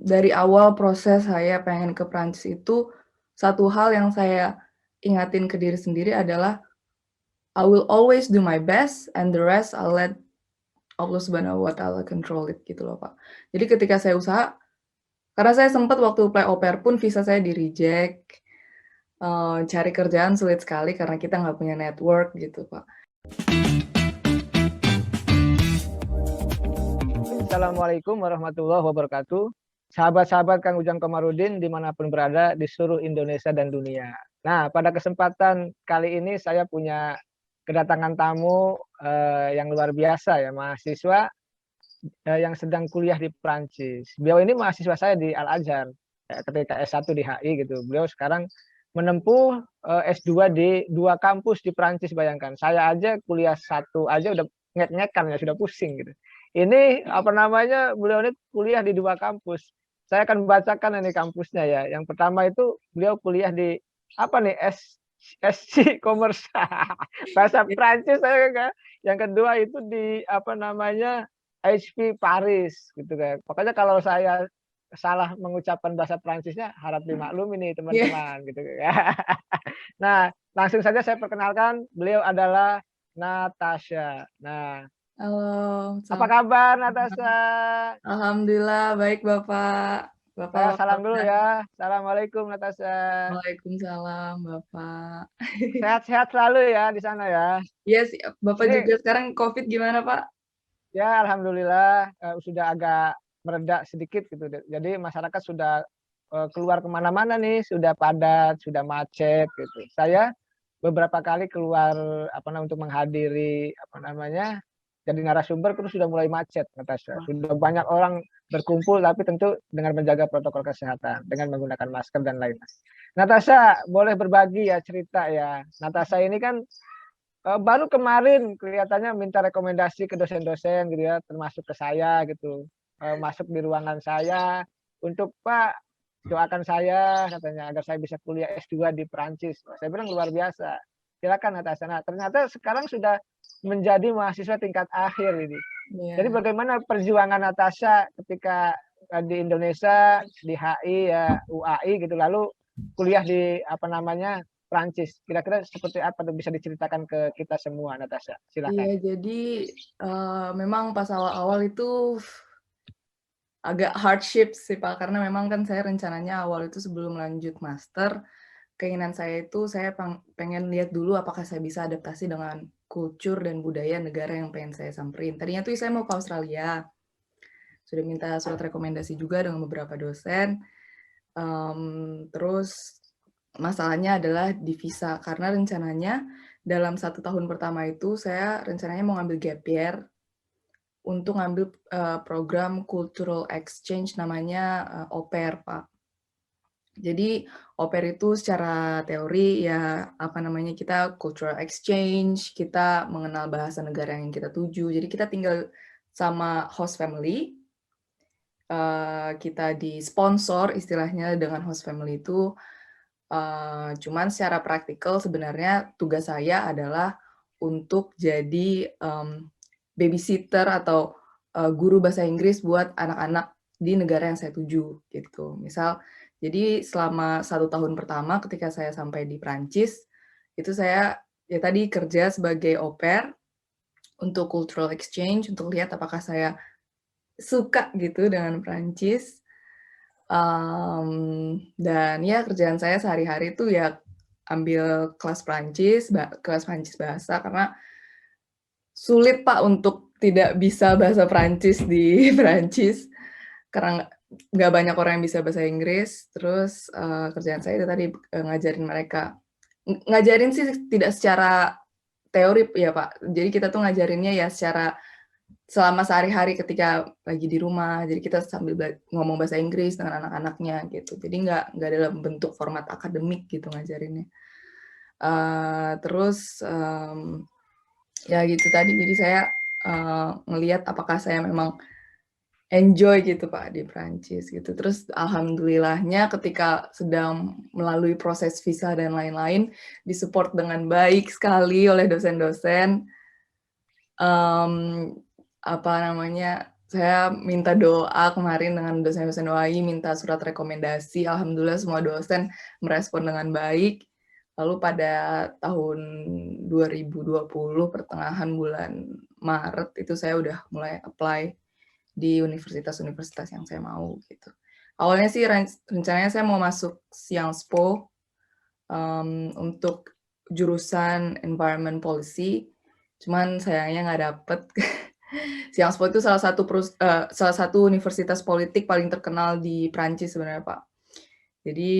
dari awal proses saya pengen ke Prancis itu, satu hal yang saya ingatin ke diri sendiri adalah, I will always do my best and the rest I'll let Allah Subhanahu wa Ta'ala control it gitu loh, Pak. Jadi ketika saya usaha karena saya sempat waktu apply au pair pun visa saya di-reject, cari kerjaan sulit sekali karena kita nggak punya network gitu, Pak. Assalamualaikum warahmatullahi wabarakatuh. Sahabat-sahabat Kang Ujang Komarudin dimanapun berada di seluruh Indonesia dan dunia. Nah, pada kesempatan kali ini saya punya kedatangan tamu yang luar biasa ya, mahasiswa yang sedang kuliah di Prancis. Beliau ini mahasiswa saya di Al-Azhar ketika S1 di HI gitu. Beliau sekarang menempuh S2 di 2 kampus di Prancis, bayangkan. Saya aja kuliah 1 aja udah ngek-ngekan ya, sudah pusing gitu. Ini apa namanya, beliau ini kuliah di 2 kampus. Saya akan bacakan ini kampusnya ya. Yang pertama itu beliau kuliah di apa nih, SC Commerce bahasa Prancis saya kan. Yang kedua itu di apa namanya, HP Paris gitu kan. Pokoknya kalau saya salah mengucapkan bahasa Prancisnya harap dimaklum ini Iya. teman-teman gitu ya. Nah, langsung saja saya perkenalkan, beliau adalah Natasha. Nah, Halo, apa selamat kabar malam. Natasha? Alhamdulillah baik, Bapak. Bapak Saya apa salam dulu kabar? ya. Assalamualaikum Natasha. Waalaikumsalam, Bapak. Sehat-sehat selalu ya di sana ya. Iya sih, Bapak Ini juga sekarang Covid gimana, Pak? ya alhamdulillah sudah agak mereda sedikit gitu. Jadi masyarakat sudah keluar kemana-mana nih, sudah padat, sudah macet gitu. Saya beberapa kali keluar apa namanya untuk menghadiri apa namanya jadi narasumber terus sudah mulai macet, Natasha. Wah, Sudah banyak orang berkumpul tapi tentu dengan menjaga protokol kesehatan dengan menggunakan masker dan lain-lain. Natasha boleh berbagi ya cerita ya. Natasha ini kan baru kemarin kelihatannya minta rekomendasi ke dosen-dosen gitu ya, termasuk ke saya gitu. Masuk di ruangan saya untuk Pak doakan saya katanya agar saya bisa kuliah S2 di Perancis. Saya bilang luar biasa. Silakan Natasha. Nah, ternyata sekarang sudah menjadi mahasiswa tingkat akhir ini. Jadi iya. bagaimana perjuangan Natasha ketika di Indonesia di HI ya UAI gitu lalu kuliah di apa namanya Prancis. Kira-kira seperti apa tuh bisa diceritakan ke kita semua, Natasha? Iya, Silakan. jadi, memang pas awal-awal itu agak hardship sih, Pak, karena memang kan saya rencananya awal itu sebelum lanjut master, keinginan saya itu saya pengen lihat dulu apakah saya bisa adaptasi dengan kultur dan budaya negara yang pengen saya samperin. Tadinya tuh saya mau ke Australia, sudah minta surat rekomendasi juga dengan beberapa dosen, terus masalahnya adalah di visa, karena rencananya dalam 1 tahun pertama itu saya rencananya mau ngambil gap year untuk ngambil, program cultural exchange namanya, au pair, Pak. Jadi au pair itu secara teori ya, apa namanya, kita cultural exchange, kita mengenal bahasa negara yang kita tuju, jadi kita tinggal sama host family, kita disponsor istilahnya dengan host family itu, cuman secara praktikal sebenarnya tugas saya adalah untuk jadi, babysitter atau, guru bahasa Inggris buat anak-anak di negara yang saya tuju, gitu. Misal, jadi selama 1 tahun pertama ketika saya sampai di Prancis, itu saya ya tadi kerja sebagai au pair untuk cultural exchange, untuk lihat apakah saya suka gitu dengan Prancis. Dan ya kerjaan saya sehari-hari itu ya ambil kelas Prancis bahasa karena sulit Pak untuk tidak bisa bahasa Prancis di Prancis, karena nggak banyak orang yang bisa bahasa Inggris. Terus, kerjaan saya itu tadi, ngajarin mereka. Ngajarin sih tidak secara teori ya Pak, jadi kita tuh ngajarinnya ya secara selama sehari-hari ketika lagi di rumah, jadi kita sambil ngomong bahasa Inggris dengan anak-anaknya gitu. Jadi nggak dalam bentuk format akademik gitu ngajarinnya. Terus, ya gitu tadi, jadi saya, ngelihat apakah saya memang enjoy gitu Pak di Prancis gitu. Terus alhamdulillahnya ketika sedang melalui proses visa dan lain-lain, di-support dengan baik sekali oleh dosen-dosen, mmm, apa namanya, saya minta doa kemarin dengan dosen-dosen UAI, minta surat rekomendasi, alhamdulillah semua dosen merespon dengan baik. Lalu pada tahun 2020 pertengahan bulan Maret itu saya udah mulai apply di universitas-universitas yang saya mau gitu. Awalnya sih rencananya saya mau masuk Siangspo untuk jurusan Environment Policy, cuman sayangnya nggak dapet. Siangspo itu salah satu universitas politik paling terkenal di Prancis sebenarnya, Pak. Jadi,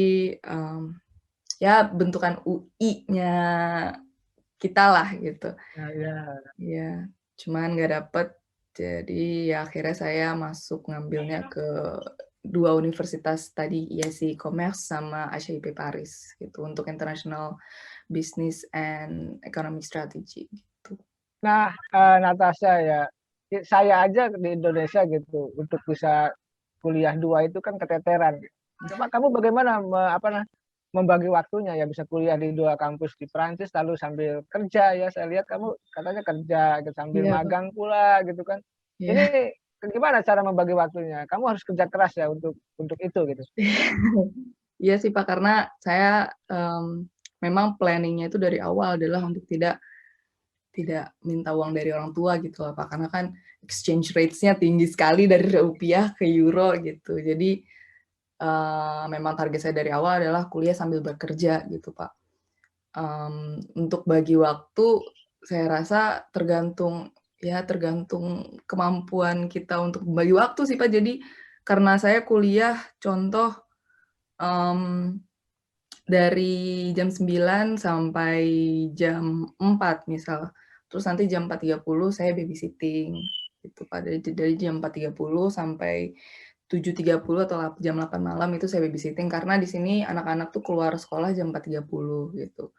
ya bentukan UI-nya kita lah gitu. Nah, ya. Iya, cuman nggak dapet, jadi ya akhirnya saya masuk ngambilnya ke 2 universitas tadi, ISI Commerce sama HIP Paris gitu, untuk International Business and Economic Strategy gitu. Nah, Natasha ya, saya aja di Indonesia gitu untuk bisa kuliah 2 itu kan keteteran. Coba kamu bagaimana membagi waktunya ya bisa kuliah di 2 kampus di Prancis lalu sambil kerja ya. Saya lihat kamu katanya kerja gitu, sambil Iya, Pak. magang pula gitu kan. Iya. Ini gimana cara membagi waktunya? Kamu harus kerja keras ya untuk itu gitu. Iya sih, Pak, karena saya, memang planning-nya itu dari awal adalah untuk tidak minta uang dari orang tua gitu loh, Pak, karena kan exchange rates-nya tinggi sekali dari rupiah ke euro gitu. Jadi, memang target saya dari awal adalah kuliah sambil bekerja gitu, Pak. Untuk bagi waktu, saya rasa tergantung kemampuan kita untuk membagi waktu sih, Pak. Jadi, karena saya kuliah contoh, mmm, dari jam 9 sampai jam 4 misal, terus nanti jam 4.30 saya babysitting gitu, Pak. Dari jam 4.30 sampai 7.30 atau jam 8 malam itu saya babysitting, karena di sini anak-anak tuh keluar sekolah jam 4.30 gitu.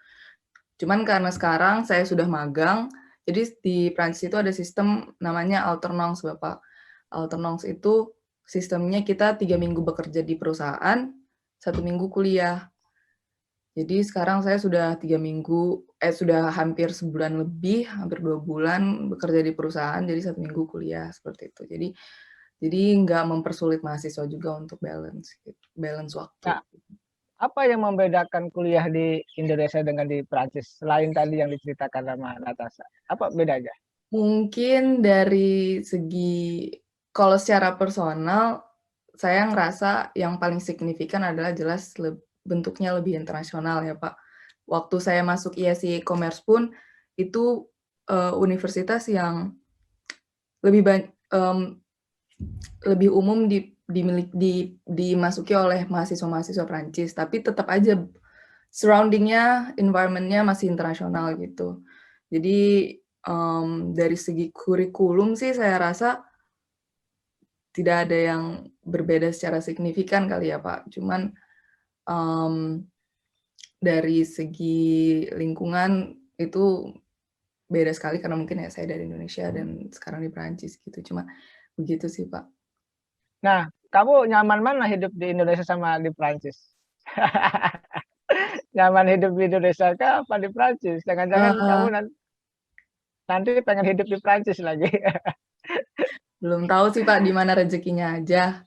Cuman karena sekarang saya sudah magang, jadi di Prancis itu ada sistem namanya alternance, Bapak. Alternance itu sistemnya kita 3 minggu bekerja di perusahaan, 1 minggu kuliah. Jadi sekarang saya sudah 3 minggu sudah hampir sebulan lebih, hampir 2 bulan bekerja di perusahaan, jadi 1 minggu kuliah, seperti itu. Jadi nggak mempersulit mahasiswa juga untuk balance gitu, balance waktu. Nah, apa yang membedakan kuliah di Indonesia dengan di Prancis selain tadi yang diceritakan sama Natasha? Apa bedanya? Mungkin dari segi kalau secara personal, saya ngerasa yang paling signifikan adalah jelas bentuknya lebih internasional ya, Pak. Waktu saya masuk ISI Commerce pun, itu, universitas yang lebih lebih umum dimasuki oleh mahasiswa-mahasiswa Prancis, tapi tetap aja surrounding-nya, environment-nya masih internasional gitu. Jadi, dari segi kurikulum sih saya rasa tidak ada yang berbeda secara signifikan kali ya, Pak. Cuman, mmm, dari segi lingkungan itu beda sekali karena mungkin ya saya dari Indonesia dan sekarang di Perancis gitu, cuma begitu sih, Pak. Nah, kamu nyaman mana hidup di Indonesia sama di Prancis? Nyaman hidup di Indonesia kah apa di Prancis? Jangan-jangan kamu Eee, nanti pengen hidup di Prancis lagi. Belum tahu sih, Pak, di mana rezekinya aja.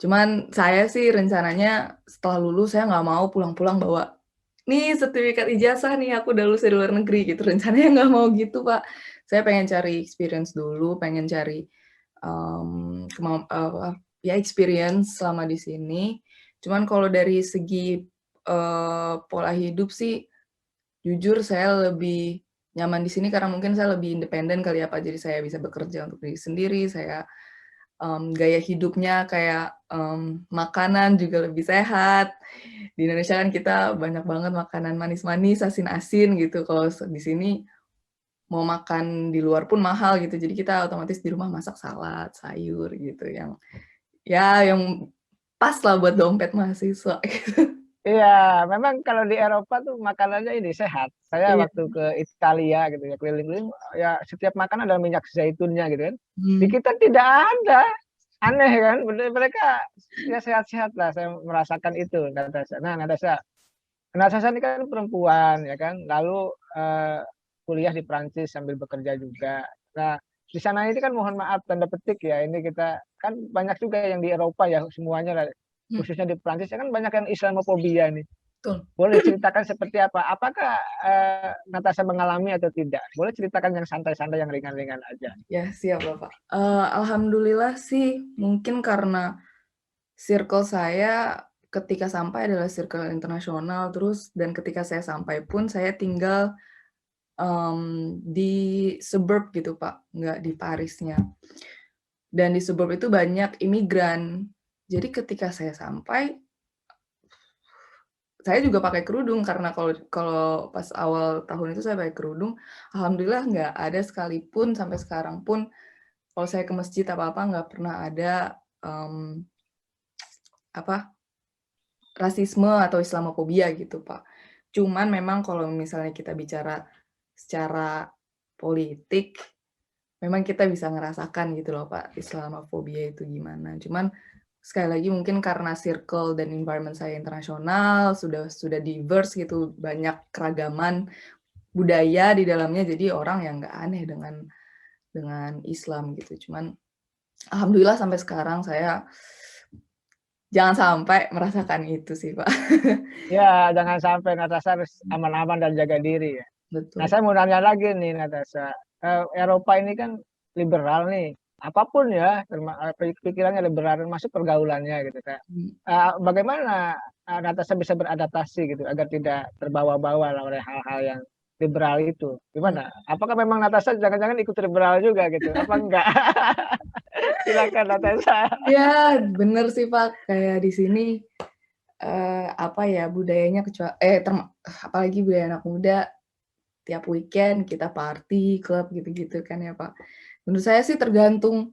Cuman saya sih rencananya setelah lulus saya nggak mau pulang-pulang bawa, "Nih sertifikat ijazah nih aku udah lulus dari luar negeri," gitu, rencananya nggak mau gitu, Pak. Saya pengen cari experience dulu, pengen cari, ya experience selama di sini. Cuman kalau dari segi, pola hidup sih jujur saya lebih nyaman di sini karena mungkin saya lebih independen kali ya, Pak. Jadi saya bisa bekerja untuk diri sendiri, saya gaya hidupnya kayak, makanan juga lebih sehat. Di Indonesia kan kita banyak banget makanan manis-manis, asin-asin gitu, kalau di sini mau makan di luar pun mahal gitu, jadi kita otomatis di rumah masak salad, sayur gitu yang pas lah buat dompet mahasiswa gitu. Iya, memang kalau di Eropa tuh makanannya ini sehat. Saya Iya, waktu ke Italia gitu ya, keliling-keliling, ya setiap makanan ada minyak zaitunnya gitu kan. Di mmm, kita tidak ada. Aneh kan? Mereka ya sehat-sehat lah, saya merasakan itu, Natasha. Nah, Natasha ini kan perempuan ya kan, lalu, kuliah di Prancis sambil bekerja juga. Nah, di sana ini kan mohon maaf tanda petik ya, ini kita kan banyak juga yang di Eropa ya semuanya lah, Hmm, khususnya di Prancis ya kan banyak yang Islamofobia nih. betul. Boleh ceritakan seperti apa? Apakah Natasha mengalami atau tidak? Boleh ceritakan yang santai-santai, yang ringan-ringan aja. Ya, siap Bapak. Alhamdulillah sih, mungkin karena circle saya ketika sampai adalah circle internasional, terus dan ketika saya sampai pun saya tinggal, di suburb gitu, Pak, nggak di Parisnya. Dan di suburb itu banyak imigran. Jadi ketika saya sampai, saya juga pakai kerudung karena kalau kalau pas awal tahun itu saya pakai kerudung, alhamdulillah nggak ada sekalipun sampai sekarang pun kalau saya ke masjid apa-apa nggak pernah ada, apa, rasisme atau Islamofobia gitu, Pak. Cuman memang kalau misalnya kita bicara secara politik, memang kita bisa ngerasakan gitu loh, Pak, Islamofobia itu gimana. Cuman sekali lagi mungkin karena circle dan environment saya internasional, sudah diverse gitu, banyak keragaman budaya di dalamnya, jadi orang yang nggak aneh dengan Islam gitu. Cuman alhamdulillah sampai sekarang saya jangan sampai merasakan itu sih, Pak. Ya, jangan sampai Natasha harus aman-aman dan jaga diri ya. Nah, Betul. saya mau nanya lagi nih Natasha. Eropa ini kan liberal nih. Apapun ya, pikirannya liberal, termasuk pergaulannya gitu kan. Mmm, Bagaimana Natasha bisa beradaptasi gitu agar tidak terbawa-bawa lah oleh hal-hal yang liberal itu? mhm. Gimana? Apakah memang Natasha jangan-jangan ikut liberal juga gitu? Apa enggak? Silakan Natasha. Ya, bener sih, Pak, kayak di sini, apa ya, budayanya apalagi budaya anak muda, tiap weekend kita party, klub gitu-gitu kan ya, Pak. Menurut saya sih tergantung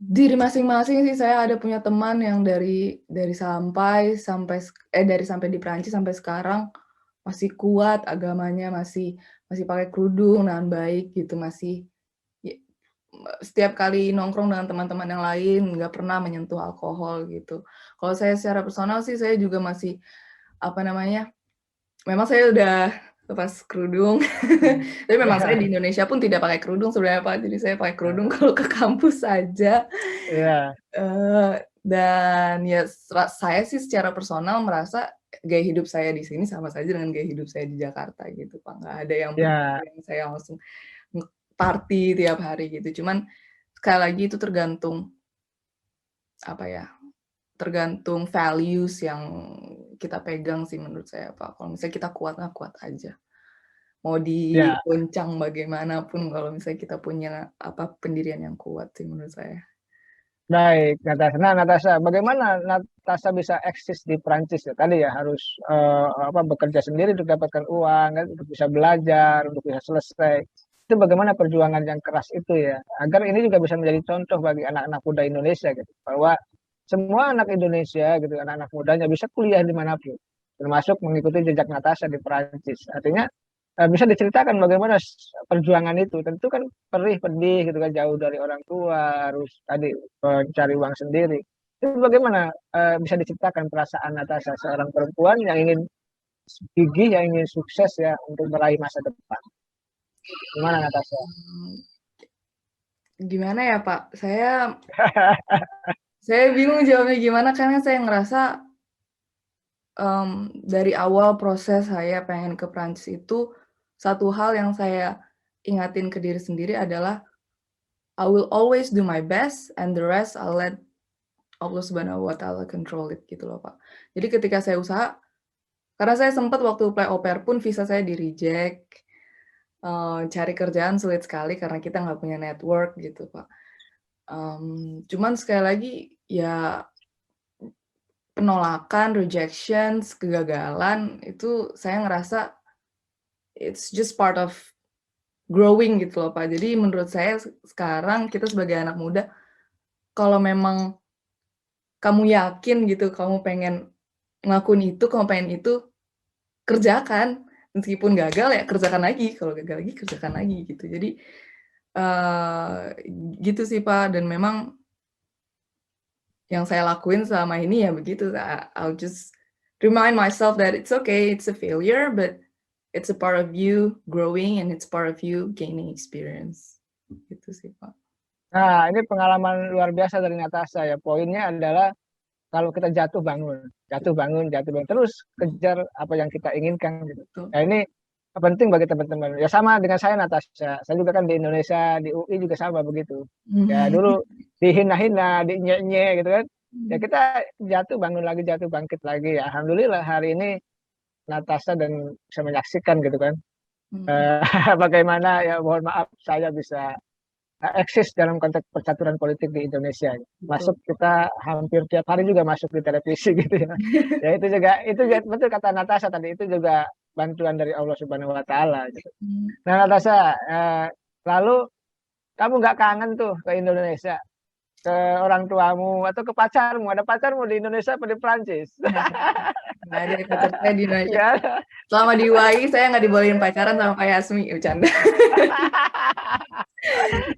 diri masing-masing sih, saya ada punya teman yang dari sampai di Perancis sampai sekarang masih kuat agamanya, masih masih pakai kerudung dengan baik gitu, masih setiap kali nongkrong dengan teman-teman yang lain, nggak pernah menyentuh alkohol gitu. Kalau saya secara personal sih, saya juga masih, apa namanya, memang saya udah lepas kerudung, tapi memang saya di Ya, Indonesia pun tidak pakai kerudung sebenarnya, Pak. Jadi saya pakai kerudung ya, kalau ke kampus saja, ya, dan ya saya sih secara personal merasa gaya hidup saya di sini sama saja dengan gaya hidup saya di Jakarta gitu, Pak. Nggak ada yang berbeda ya. yang saya langsung party tiap hari gitu. Cuman sekali lagi itu tergantung, apa ya, tergantung values yang kita pegang sih menurut saya, Pak. Kalau misalnya kita kuat mah kuat aja. Mau Ya. digoncang bagaimanapun kalau misalnya kita punya, apa, pendirian yang kuat sih menurut saya. Baik, Natasha. Nah, Natasha, bagaimana Natasha bisa eksis di Prancis ya? Tadi ya harus bekerja sendiri untuk dapatkan uang, kan, untuk bisa belajar, untuk bisa selesai. Itu bagaimana perjuangan yang keras itu ya, agar ini juga bisa menjadi contoh bagi anak-anak muda Indonesia gitu, bahwa semua anak Indonesia gitu, anak-anak mudanya bisa kuliah dimanapun, termasuk mengikuti jejak Natasha di Prancis. Artinya bisa diceritakan bagaimana perjuangan itu. Tentu kan perih pedih gitu kan, jauh dari orang tua, harus tadi mencari uang sendiri. Itu bagaimana bisa diceritakan perasaan Natasha, seorang perempuan yang ingin gigih, yang ingin sukses ya untuk meraih masa depan. Gimana Natasha? Mmm, gimana ya, Pak, saya bingung jawabnya gimana karena saya ngerasa, dari awal proses saya pengen ke Prancis itu, satu hal yang saya ingatin ke diri sendiri adalah, I will always do my best and the rest I'll let Allah Subhanahu wa Ta'ala control it gitu loh, Pak. Jadi ketika saya usaha karena saya sempet waktu apply au pair pun visa saya di-reject, cari kerjaan sulit sekali karena kita nggak punya network gitu, Pak. Cuman sekali lagi ya penolakan, rejections, kegagalan itu saya ngerasa it's just part of growing gitu loh, Pak. Jadi menurut saya sekarang kita sebagai anak muda, kalau memang kamu yakin gitu, kamu pengen ngelakuin itu, kamu pengen itu, kerjakan. Meskipun gagal ya kerjakan lagi, kalau gagal lagi kerjakan lagi gitu. Jadi, eee, gitu sih, Pak, dan memang yang saya lakuin selama ini ya begitu, I'll just remind myself that it's okay, it's a failure, but it's a part of you growing and it's part of you gaining experience. Gitu sih, Pak. Nah, ini pengalaman luar biasa dari Natasha ya. Poinnya adalah kalau kita jatuh bangun, jatuh bangun, jatuh bangun, terus kejar apa yang kita inginkan gitu. Betul. Nah, ini penting bagi teman-teman. Ya sama dengan saya Natasha. Saya juga kan di Indonesia, di UI juga sama begitu. Ya dulu dihina-hina, dinye-nye gitu kan. Ya kita jatuh bangun lagi, jatuh bangkit lagi. Ya, alhamdulillah hari ini Natasha dan bisa menyaksikan gitu kan. Bagaimana ya mohon maaf saya bisa eksis dalam konteks percaturan politik di Indonesia. Betul. Masuk kita hampir tiap hari juga masuk di televisi gitu ya. Ya itu juga betul kata Natasha tadi, itu juga bantuan dari Allah Subhanahu Wa Taala. Gitu. Nah Natasha, lalu kamu nggak kangen tuh ke Indonesia, ke orang tuamu atau ke pacarmu? Ada pacarmu di Indonesia atau di Prancis? Nggak ada pacar saya di Indonesia. Nggak. Selama di UAI saya nggak dibolehin pacaran sama Pak Yasmi, bercanda.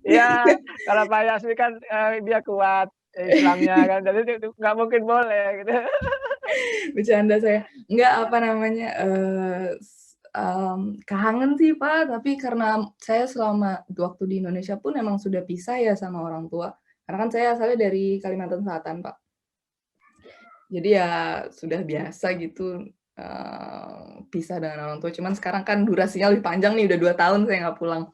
Ya, kalau Pak Yasmi kan dia kuat Islamnya kan, jadi nggak mungkin boleh gitu. Bercanda saya. Enggak, apa namanya, kangen sih, Pak, tapi karena saya selama waktu di Indonesia pun emang sudah pisah ya sama orang tua. Karena kan saya asalnya dari Kalimantan Selatan, Pak. Jadi ya sudah biasa gitu, pisah dengan orang tua. Cuman sekarang kan durasinya lebih panjang nih, udah 2 tahun saya nggak pulang.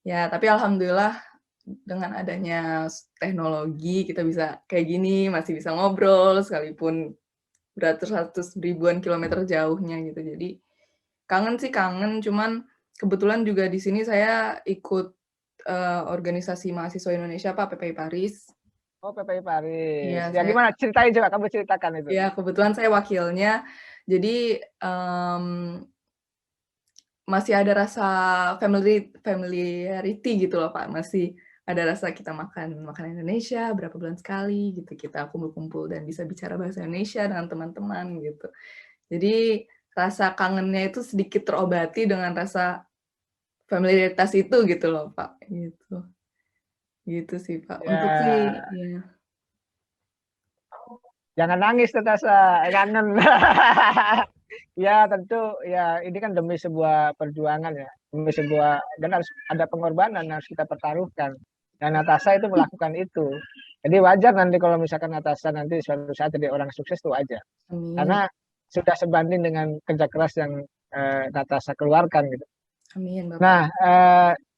Ya, tapi alhamdulillah dengan adanya teknologi kita bisa kayak gini, masih bisa ngobrol sekalipun beratus-ratus ribuan kilometer jauhnya gitu. Jadi kangen sih kangen, cuman kebetulan juga di sini saya ikut, organisasi mahasiswa Indonesia, Pak, PPI Paris. Oh, PPI Paris. Iya, Ya saya gimana? Ceritain coba, kamu ceritakan itu. ya kebetulan saya wakilnya. Jadi, masih ada rasa familiarity gitu loh, Pak, masih ada rasa kita makan makanan Indonesia berapa bulan sekali gitu, kita kumpul-kumpul dan bisa bicara bahasa Indonesia dengan teman-teman gitu. Jadi rasa kangennya itu sedikit terobati dengan rasa familiaritas itu gitu loh, Pak, gitu. Gitu sih, Pak. Untuk Ya, sih iya. jangan nangis Natasha, kangen. Ya tentu ya ini kan demi sebuah perjuangan ya, demi sebuah dan harus ada pengorbanan yang harus kita pertaruhkan. Dan Natasha itu melakukan itu. Jadi wajar nanti kalau misalkan Natasha nanti suatu saat jadi orang sukses itu wajar. Amin. Karena sudah sebanding dengan kerja keras yang Natasha keluarkan gitu. Amin, Bapak. Nah,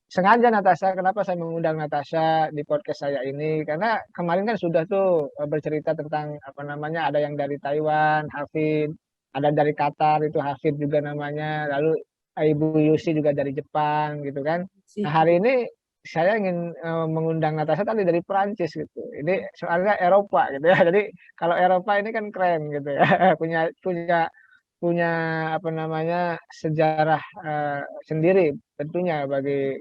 sengaja Natasha, kenapa saya mengundang Natasha di podcast saya ini? Karena kemarin kan sudah tuh bercerita tentang apa namanya, ada yang dari Taiwan, Hafid, ada dari Qatar itu Hafid juga namanya, lalu Ibu Yusi juga dari Jepang gitu kan. Nah, Sih. hari ini saya ingin mengundang Natasha tadi dari Perancis gitu. Ini soalnya Eropa gitu ya. Jadi kalau Eropa ini kan keren gitu ya, punya punya punya apa namanya sejarah sendiri tentunya bagi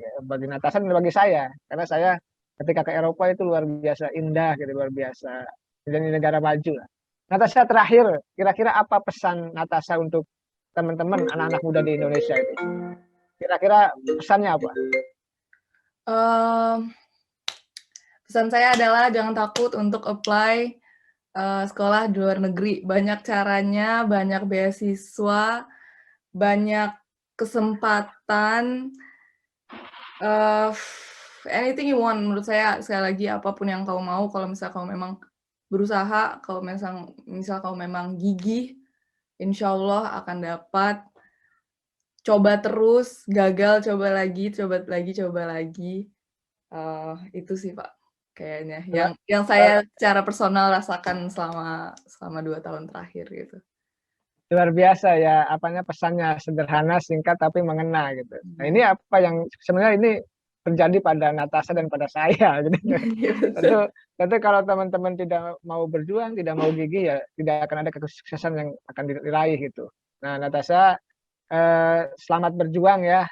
Natasha dan bagi saya karena saya ketika ke Eropa itu luar biasa indah gitu, luar biasa dan di negara maju lah. Natasha, terakhir kira-kira apa pesan Natasha untuk teman-teman anak-anak muda di Indonesia itu, kira-kira pesannya apa? Mmm, pesan saya adalah jangan takut untuk apply, sekolah di luar negeri. Banyak caranya, banyak beasiswa, banyak kesempatan, eee, anything you want menurut saya sekali lagi apapun yang kamu mau kalau misal kamu memang berusaha, kalau misal kamu memang gigih, insyaallah akan dapat. Coba terus, gagal coba lagi coba lagi coba lagi. Itu sih, Pak, kayaknya Luar, yang luar, saya secara personal rasakan selama 2 tahun terakhir gitu. luar biasa ya apanya pesannya sederhana singkat tapi mengena gitu. Nah ini Iya. apa yang sebenarnya ini terjadi pada Natasha dan pada saya gitu. Iya betul. Tentu, tentu kalau teman-teman tidak mau berjuang, tidak mau gigih ya tidak akan ada kesuksesan yang akan diraih gitu. Nah, Natasha, selamat berjuang ya.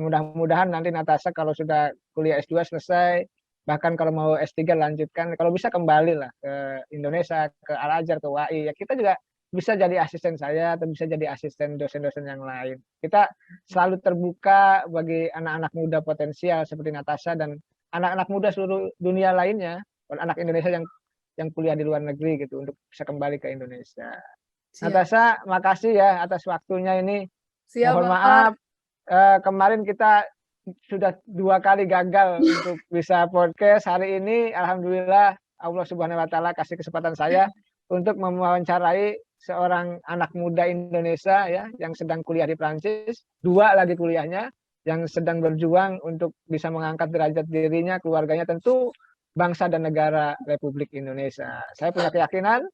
Mudah-mudahan nanti Natasha kalau sudah kuliah S2 selesai, bahkan kalau mau S3 lanjutkan, kalau bisa kembali lah ke Indonesia, ke Al-Azhar, ke UAI. Ya kita juga bisa jadi asisten saya atau bisa jadi asisten dosen-dosen yang lain. Kita selalu terbuka bagi anak-anak muda potensial seperti Natasha dan anak-anak muda seluruh dunia lainnya, anak Indonesia yang kuliah di luar negeri gitu untuk bisa kembali ke Indonesia. Siap Natasha, makasih ya atas waktunya ini. siap, Mohon Bapak. maaf kemarin kita sudah 2 kali gagal untuk bisa podcast. Hari ini alhamdulillah Allah Subhanahu wa taala kasih kesempatan saya untuk mewawancarai seorang anak muda Indonesia ya yang sedang kuliah di Prancis, 2 lagi kuliahnya, yang sedang berjuang untuk bisa mengangkat derajat dirinya, keluarganya, tentu bangsa dan negara Republik Indonesia. Saya punya keyakinan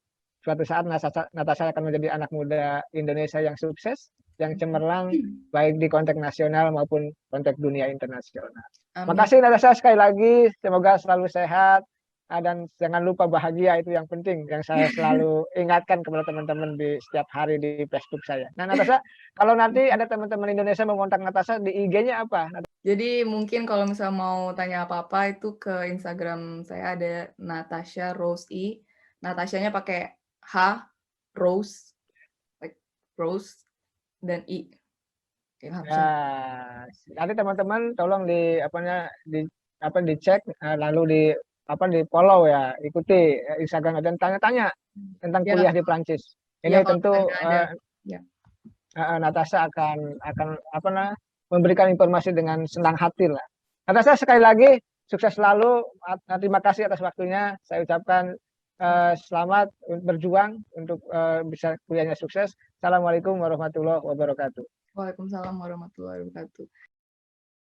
suatu saat Natasha akan menjadi anak muda Indonesia yang sukses, yang cemerlang baik di konteks nasional maupun konteks dunia internasional. Amin. Makasih Natasha sekali lagi, semoga selalu sehat dan jangan lupa bahagia, itu yang penting yang saya selalu ingatkan kepada teman-teman di setiap hari di Facebook saya. Nah Natasha, kalau nanti ada teman-teman Indonesia mau kontak Natasha di IG-nya apa? Jadi mungkin kalau misal mau tanya apa-apa itu ke Instagram saya ada Natasha Rose I. Natashanya pakai H, Rose, like Rose, dan I. Ya, Ya, nanti teman-teman tolong dicek, lalu di follow ya, ikuti Instagram dan tanya-tanya tentang ya, kuliah di Prancis. ya Ini kalau tentu misalnya ada. Ya. Natasha akan memberikan informasi dengan senang hati lah. Natasha sekali lagi sukses selalu. Terima kasih atas waktunya. Saya ucapkan selamat berjuang untuk bisa kuliahnya sukses. Assalamualaikum warahmatullahi wabarakatuh. Waalaikumsalam warahmatullahi wabarakatuh.